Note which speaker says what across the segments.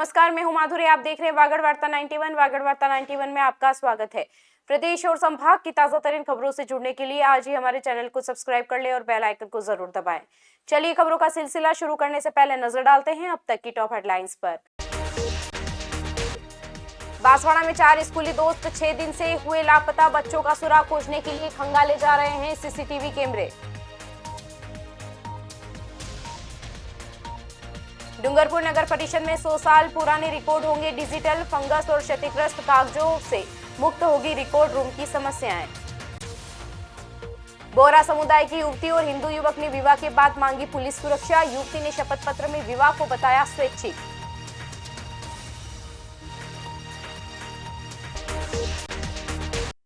Speaker 1: नमस्कार, मैं हूं माधुरी। आप देख रहे हैं वागड़ वार्ता 91। वागड़ वार्ता 91 में आपका स्वागत है। प्रदेश और संभाग की ताजा तरीन खबरों से जुड़ने के लिए आज ही हमारे चैनल को सब्सक्राइब कर ले और बेल आइकन को जरूर दबाएं। चलिए खबरों का सिलसिला शुरू करने से पहले नजर डालते हैं अब तक की टॉप हेडलाइंस पर। बांसवाड़ा में 4 स्कूली दोस्त 6 दिन से हुए लापता बच्चों का सुराग खोजने के लिए खंगाले जा रहे हैं सीसीटीवी कैमरे। डूंगरपुर नगर परिषद में 100 साल पुराने रिकॉर्ड होंगे डिजिटल। फंगस और क्षतिग्रस्त कागजों से मुक्त होगी रिकॉर्ड रूम की समस्याएं। बोहरा समुदाय की युवती और हिंदू युवक ने विवाह के बाद मांगी पुलिस सुरक्षा। युवती ने शपथ पत्र में विवाह को बताया स्वैच्छिक।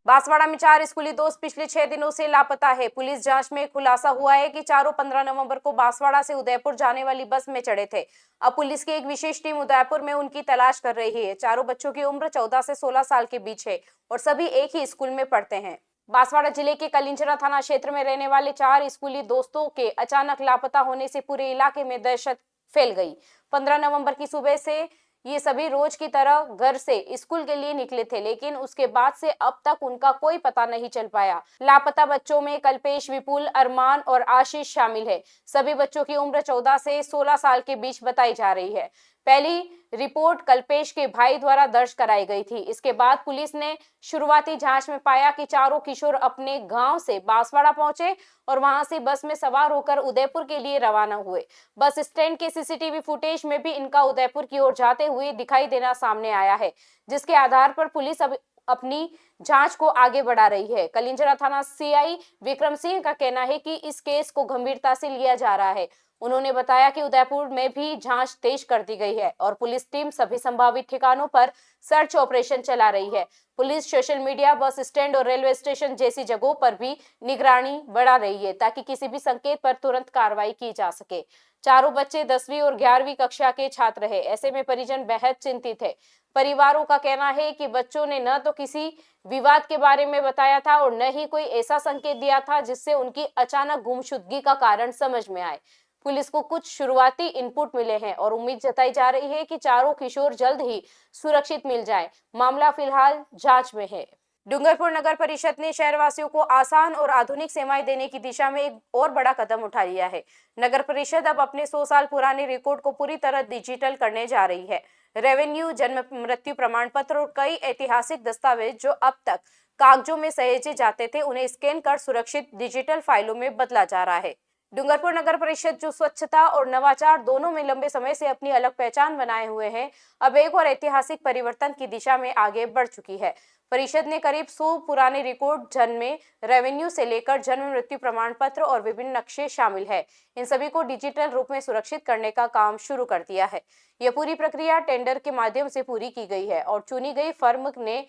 Speaker 1: बांसवाड़ा में 4 स्कूली दोस्त पिछले 6 दिनों से लापता है। पुलिस जांच में खुलासा हुआ है कि चारों 15 नवंबर को बांसवाड़ा से उदयपुर जाने वाली बस में चढ़े थे। अब पुलिस की एक विशेष टीम उदयपुर में उनकी तलाश कर रही है। चारों बच्चों की उम्र 14 से 16 साल के बीच है और सभी एक ही स्कूल में पढ़ते हैं। बांसवाड़ा जिले के कलिंजरा थाना क्षेत्र में रहने वाले 4 स्कूली दोस्तों के अचानक लापता होने से पूरे इलाके में दहशत फैल गई। 15 नवंबर की सुबह से ये सभी रोज की तरह घर से स्कूल के लिए निकले थे, लेकिन उसके बाद से अब तक उनका कोई पता नहीं चल पाया। लापता बच्चों में कल्पेश, विपुल, अरमान और आशीष शामिल है। सभी बच्चों की उम्र 14 से 16 साल के बीच बताई जा रही है। पहली रिपोर्ट कल्पेश के भाई द्वारा दर्ज कराई गई थी। इसके बाद पुलिस ने शुरुआती जांच में पाया कि चारों किशोर अपने गांव से बांसवाड़ा पहुंचे और वहां से बस में सवार होकर उदयपुर के लिए रवाना हुए। बस स्टैंड के सीसीटीवी फुटेज में भी इनका उदयपुर की ओर जाते हुए दिखाई देना सामने आया है, जिसके आधार पर पुलिस अब अपनी जांच को आगे बढ़ा रही है। कलिंजरा थाना सीआई विक्रम सिंह का कहना है कि इस केस को गंभीरता से लिया जा रहा है। उन्होंने बताया कि उदयपुर में भी जांच तेज कर दी गई है और पुलिस टीम सभी संभावित ठिकानों पर सर्च ऑपरेशन चला रही है। Police social media, bus stand और रेलवे स्टेशन जैसी जगहों पर भी निगरानी बढ़ा रही है ताकि किसी भी संकेत पर तुरंत कार्रवाई की जा सके। चारों बच्चे 10वीं और 11वीं कक्षा के छात्र हैं। ऐसे में परिजन बेहद चिंतित है। परिवारों का कहना है कि बच्चों ने न तो किसी विवाद के बारे में बताया था और न ही कोई ऐसा संकेत दिया था जिससे उनकी अचानक गुमशुदगी का कारण समझ में आए। पुलिस को कुछ शुरुआती इनपुट मिले हैं और उम्मीद जताई जा रही है कि चारों किशोर जल्द ही सुरक्षित मिल जाएं। मामला फिलहाल जांच में है। डूंगरपुर नगर परिषद ने शहरवासियों को आसान और आधुनिक सेवाएं देने की दिशा में एक और बड़ा कदम उठा लिया है। नगर परिषद अब अपने 100 साल पुराने रिकॉर्ड को पूरी तरह डिजिटल करने जा रही है। रेवेन्यू, जन्म मृत्यु प्रमाण पत्र और कई ऐतिहासिक दस्तावेज जो अब तक कागजों में सहेजे जाते थे, उन्हें स्कैन कर सुरक्षित डिजिटल फाइलों में बदला जा रहा है। डूंगरपुर नगर परिषद जो स्वच्छता और नवाचार दोनों में लंबे समय से अपनी अलग पहचान बनाए हुए हैं, अब एक और ऐतिहासिक परिवर्तन की दिशा में आगे बढ़ चुकी है। परिषद ने करीब 100 पुराने रिकॉर्ड, जिनमें रेवेन्यू से लेकर जन्म मृत्यु प्रमाण पत्र और विभिन्न नक्शे शामिल है, इन सभी को डिजिटल रूप में सुरक्षित करने का काम शुरू कर दिया है। यह पूरी प्रक्रिया टेंडर के माध्यम से पूरी की गई है और चुनी गई फर्म ने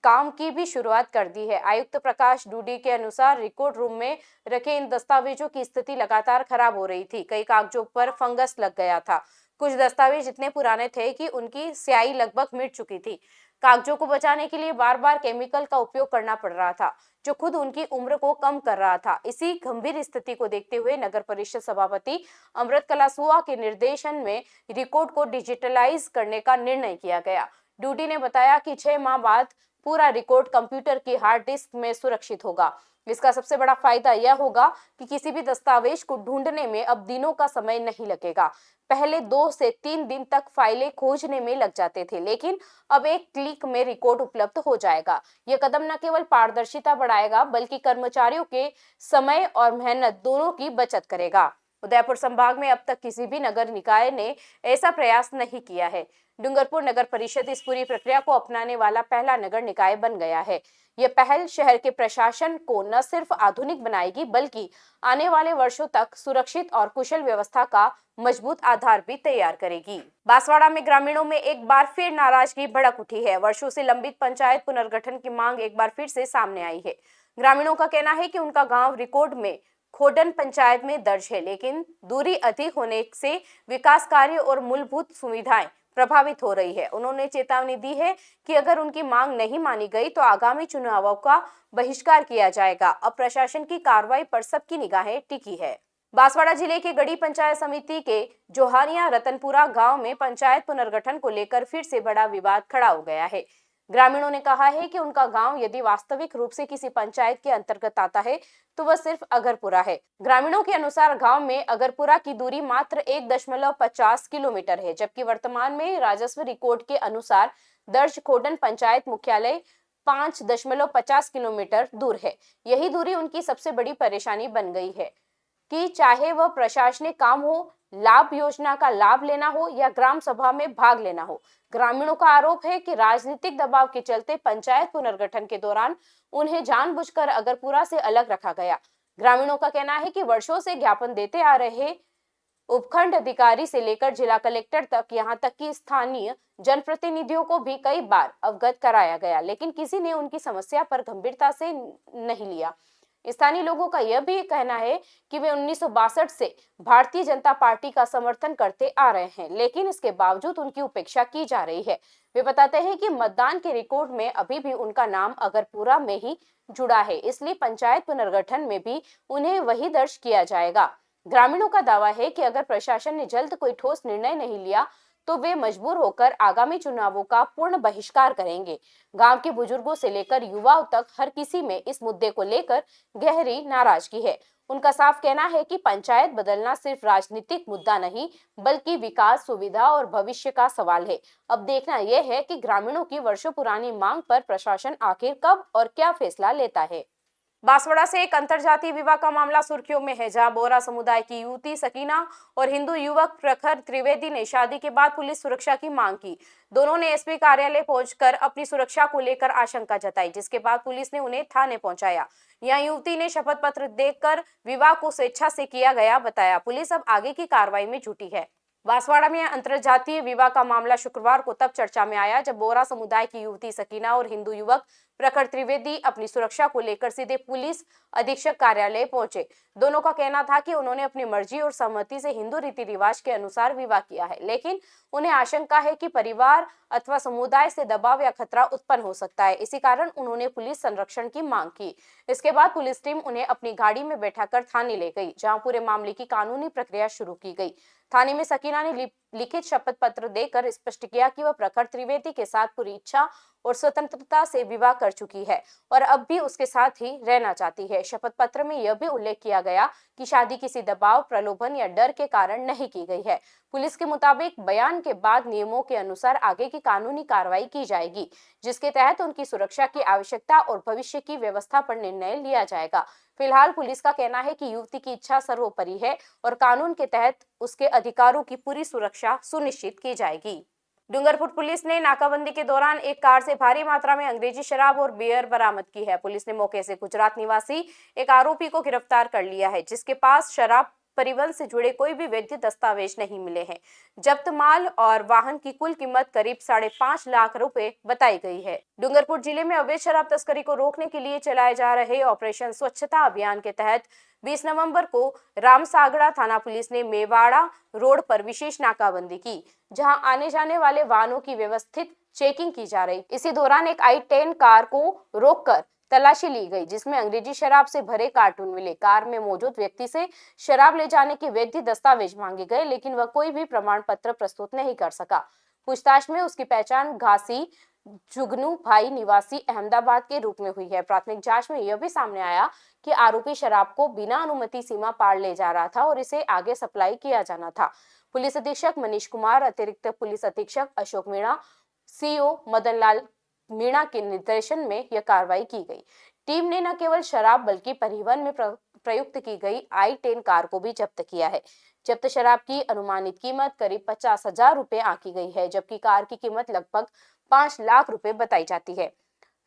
Speaker 1: काम की भी शुरुआत कर दी है। आयुक्त प्रकाश डूडी के अनुसार रिकॉर्ड रूम में रखे इन दस्तावेजों की स्थिति लगातार खराब हो रही थी। कई कागजों पर फंगस लग गया था। कुछ दस्तावेज इतने पुराने थे कि उनकी स्याही लगभग मिट चुकी थी। कागजों को बचाने के लिए बार बार केमिकल का उपयोग करना पड़ रहा था, जो खुद उनकी उम्र को कम कर रहा था। इसी गंभीर स्थिति को देखते हुए नगर परिषद सभापति अमृत कलासुआ के निर्देशन में रिकॉर्ड को डिजिटलाइज करने का निर्णय किया गया। डूडी ने बताया कि 6 माह बाद पूरा रिकॉर्ड कंप्यूटर की हार्ड डिस्क में सुरक्षित होगा। इसका सबसे बड़ा फायदा यह होगा कि किसी भी दस्तावेज को ढूंढने में अब दिनों का समय नहीं लगेगा। पहले 2 से 3 दिन तक फाइलें खोजने में लग जाते थे, लेकिन अब एक क्लिक में रिकॉर्ड उपलब्ध हो जाएगा। यह कदम न केवल पारदर्शिता बढ़ाएगा, बल्कि कर्मचारियों के समय और मेहनत दोनों की बचत करेगा। उदयपुर संभाग में अब तक किसी भी नगर निकाय ने ऐसा प्रयास नहीं किया है। डूंगरपुर नगर परिषद इस पूरी प्रक्रिया को अपनाने वाला पहला नगर निकाय बन गया है। यह पहल शहर के प्रशासन को न सिर्फ आधुनिक बनाएगी, बल्कि आने वाले वर्षों तक सुरक्षित और कुशल व्यवस्था का मजबूत आधार भी तैयार करेगी। बांसवाड़ा में ग्रामीणों में एक बार फिर नाराजगी भड़क उठी है। वर्षों से लंबित पंचायत पुनर्गठन की मांग एक बार फिर से सामने आई है। ग्रामीणों का कहना है कि उनका गाँव रिकॉर्ड में खोडन पंचायत में दर्ज है, लेकिन दूरी अधिक होने से विकास कार्य और मूलभूत सुविधाएं प्रभावित हो रही है। उन्होंने चेतावनी दी है कि अगर उनकी मांग नहीं मानी गई तो आगामी चुनावों का बहिष्कार किया जाएगा। अब प्रशासन की कार्रवाई पर सबकी निगाहें टिकी है। बांसवाड़ा जिले के गढ़ी पंचायत समिति के जोहानिया रतनपुरा गांव में पंचायत पुनर्गठन को लेकर फिर से बड़ा विवाद खड़ा हो गया है। ग्रामीणों ने कहा है कि उनका गांव यदि वास्तविक रूप से किसी पंचायत के अंतर्गत आता है तो वह सिर्फ अगरपुरा है। ग्रामीणों के अनुसार गांव में अगरपुरा की दूरी मात्र 1.50 किलोमीटर है, जबकि वर्तमान में राजस्व रिकॉर्ड के अनुसार दर्ज खोडन पंचायत मुख्यालय 5.50 किलोमीटर दूर है। यही दूरी उनकी सबसे बड़ी परेशानी बन गई है कि चाहे वह प्रशासनिक काम हो, लाभ योजना का लाभ लेना हो या ग्राम सभा में भाग लेना हो। ग्रामीणों का आरोप है कि राजनीतिक दबाव के चलते पंचायत पुनर्गठन के दौरान उन्हें जानबूझकर अगरपुरा से अलग रखा गया। ग्रामीणों का कहना है कि वर्षों से ज्ञापन देते आ रहे उपखंड अधिकारी से लेकर जिला कलेक्टर तक, यहां तक कि स्थानीय जनप्रतिनिधियों को भी कई बार अवगत कराया गया, लेकिन किसी ने उनकी समस्या पर गंभीरता से नहीं लिया। स्थानीय लोगों का यह भी कहना है कि वे 1962 से भारतीय जनता पार्टी का समर्थन करते आ रहे हैं, लेकिन इसके बावजूद उनकी उपेक्षा की जा रही है। वे बताते हैं कि मतदान के रिकॉर्ड में अभी भी उनका नाम अगरपुरा में ही जुड़ा है, इसलिए पंचायत पुनर्गठन में भी उन्हें वही दर्ज किया जाएगा। ग्रामीणों का दावा है कि अगर प्रशासन ने जल्द कोई ठोस निर्णय नहीं लिया तो वे मजबूर होकर आगामी चुनावों का पूर्ण बहिष्कार करेंगे। गांव के बुजुर्गों से लेकर युवाओं तक हर किसी में इस मुद्दे को लेकर गहरी नाराजगी है। उनका साफ कहना है कि पंचायत बदलना सिर्फ राजनीतिक मुद्दा नहीं, बल्कि विकास, सुविधा और भविष्य का सवाल है। अब देखना यह है कि ग्रामीणों की वर्षों पुरानी मांग पर प्रशासन आखिर कब और क्या फैसला लेता है। बांसवाड़ा से एक अंतरजातीय विवाह का मामला सुर्खियों में है, जहां बोहरा समुदाय की युवती सकीना और हिंदू युवक प्रखर त्रिवेदी ने शादी के बाद पुलिस सुरक्षा की मांग की। दोनों ने एसपी कार्यालय पहुंचकर अपनी सुरक्षा को लेकर आशंका जताई, जिसके बाद पुलिस ने उन्हें थाने पहुंचाया। यहां युवती ने शपथ पत्र देकर विवाह को स्वेच्छा से किया गया बताया। पुलिस अब आगे की कार्रवाई में जुटी है। बांसवाड़ा में अंतरजातीय विवाह का मामला शुक्रवार को तब चर्चा में आया जब बोहरा समुदाय की युवती सकीना और हिंदू युवक प्रखर त्रिवेदी अपनी सुरक्षा को लेकर सीधे पुलिस अधीक्षक कार्यालय पहुंचे। दोनों का कहना था कि उन्होंने अपनी मर्जी और सहमति से हिंदू रीति रिवाज के अनुसार विवाह किया है, लेकिन उन्हें आशंका है कि परिवार अथवा समुदाय से दबाव या खतरा उत्पन्न हो सकता है। इसी कारण उन्होंने पुलिस संरक्षण की मांग की। इसके बाद पुलिस टीम उन्हें अपनी गाड़ी में बैठाकर थाने ले गई, जहां पूरे मामले की कानूनी प्रक्रिया शुरू की गई। थाने में सकीना ने लिखित शपथ पत्र देकर स्पष्ट किया कि वह प्रखर त्रिवेदी के साथ पूरी इच्छा और स्वतंत्रता से विवाह कर चुकी है और अब भी उसके साथ ही रहना चाहती है। शपथ पत्र में यह भी उल्लेख किया गया कि शादी किसी दबाव, प्रलोभन या डर के कारण नहीं की गई है। पुलिस के मुताबिक बयान के बाद नियमों के अनुसार आगे की कानूनी कार्रवाई की जाएगी, जिसके तहत उनकी सुरक्षा की आवश्यकता और भविष्य की व्यवस्था पर निर्णय लिया जाएगा। फिलहाल पुलिस का कहना है कि युवती की इच्छा सर्वोपरि है और कानून के तहत उसके अधिकारों की पूरी सुरक्षा सुनिश्चित की जाएगी। डूंगरपुर पुलिस ने नाकाबंदी के दौरान एक कार से भारी मात्रा में अंग्रेजी शराब और बियर बरामद की है। पुलिस ने मौके से गुजरात निवासी एक आरोपी को गिरफ्तार कर लिया है, जिसके पास शराब परिवहन से जुड़े कोई भी वैध दस्तावेज नहीं मिले हैं। जब्त माल और वाहन की कुल कीमत करीब 5.5 लाख रुपए बताई गई है। डूंगरपुर जिले में अवैध शराब तस्करी को रोकने के लिए चलाए जा रहे ऑपरेशन स्वच्छता अभियान के तहत 20 नवंबर को रामसागड़ा थाना पुलिस ने मेवाड़ा रोड पर विशेष नाकाबंदी की, जहां आने जाने वाले वाहनों की व्यवस्थित चेकिंग की जा रही। इसी दौरान एक i10 कार को रोककर तलाशी ली गई, जिसमें अंग्रेजी शराब से भरे कार्टून मिले। कार में मौजूद व्यक्ति से शराब ले जाने के वैध दस्तावेज मांगे गए, लेकिन वह कोई भी प्रमाण पत्र प्रस्तुत नहीं कर सका। पूछताछ में उसकी पहचान घासी जुगनू भाई निवासी अहमदाबाद के रूप में हुई है। प्राथमिक जांच में यह भी सामने आया कि आरोपी शराब को बिना अनुमति सीमा पार ले जा रहा था और इसे आगे सप्लाई किया जाना था। पुलिस अधीक्षक मनीष कुमार, अतिरिक्त पुलिस अधीक्षक अशोक मीणा, सीओ मदन लाल मीणा के निर्देशन में यह कार्रवाई की गई। टीम ने न केवल शराब बल्कि परिवहन में प्रयुक्त की गई i10 कार को भी जब्त किया है। जब्त शराब की अनुमानित कीमत करीब 50,000 रुपए आंकी गई है, जबकि कार की कीमत लगभग 5 लाख रुपए बताई जाती है।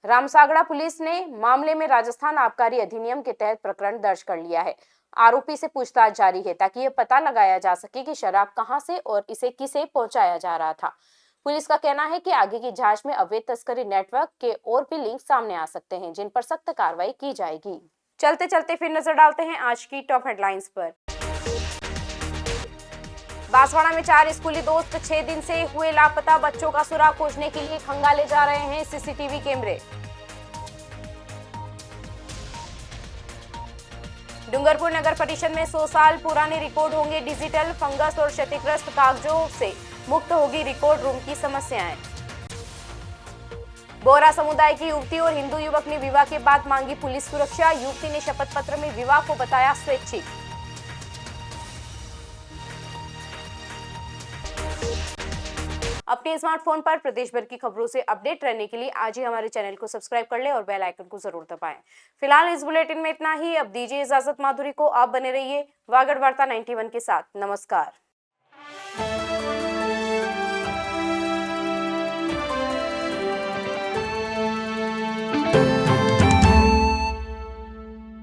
Speaker 1: रामसागड़ा पुलिस ने मामले में राजस्थान आबकारी अधिनियम के तहत प्रकरण दर्ज कर लिया है। आरोपी से पूछताछ जारी है ताकि यह पता लगाया जा सके कि शराब कहां से और इसे किसे पहुंचाया जा रहा था। पुलिस का कहना है कि आगे की जांच में अवैध तस्करी नेटवर्क के और भी लिंक सामने आ सकते हैं, जिन पर सख्त कार्रवाई की जाएगी। चलते चलते फिर नजर डालते हैं आज की टॉप हेडलाइंस पर। बांसवाड़ा में 4 स्कूली दोस्त 6 दिन से हुए लापता बच्चों का सुराग खोजने के लिए खंगाले जा रहे हैं सीसीटीवी कैमरे। डूंगरपुर नगर परिषद में 100 साल पुराने रिकॉर्ड होंगे डिजिटल, फंगस और क्षतिग्रस्त कागजों से मुक्त होगी रिकॉर्ड रूम की समस्याएं। बोहरा समुदाय की युवती और हिंदू युवक ने विवाह के बाद मांगी पुलिस सुरक्षा, युवती ने शपथ पत्र में विवाह को बताया स्वैच्छिक। अपने स्मार्टफोन पर प्रदेश भर की खबरों से अपडेट रहने के लिए आज ही हमारे चैनल को सब्सक्राइब कर लें और बेल आइकन को जरूर दबाएं। फिलहाल इस बुलेटिन में इतना ही। अब दीजिए इजाजत माधुरी को, आप बने रहिए वागड़ वार्ता 91 के साथ। नमस्कार।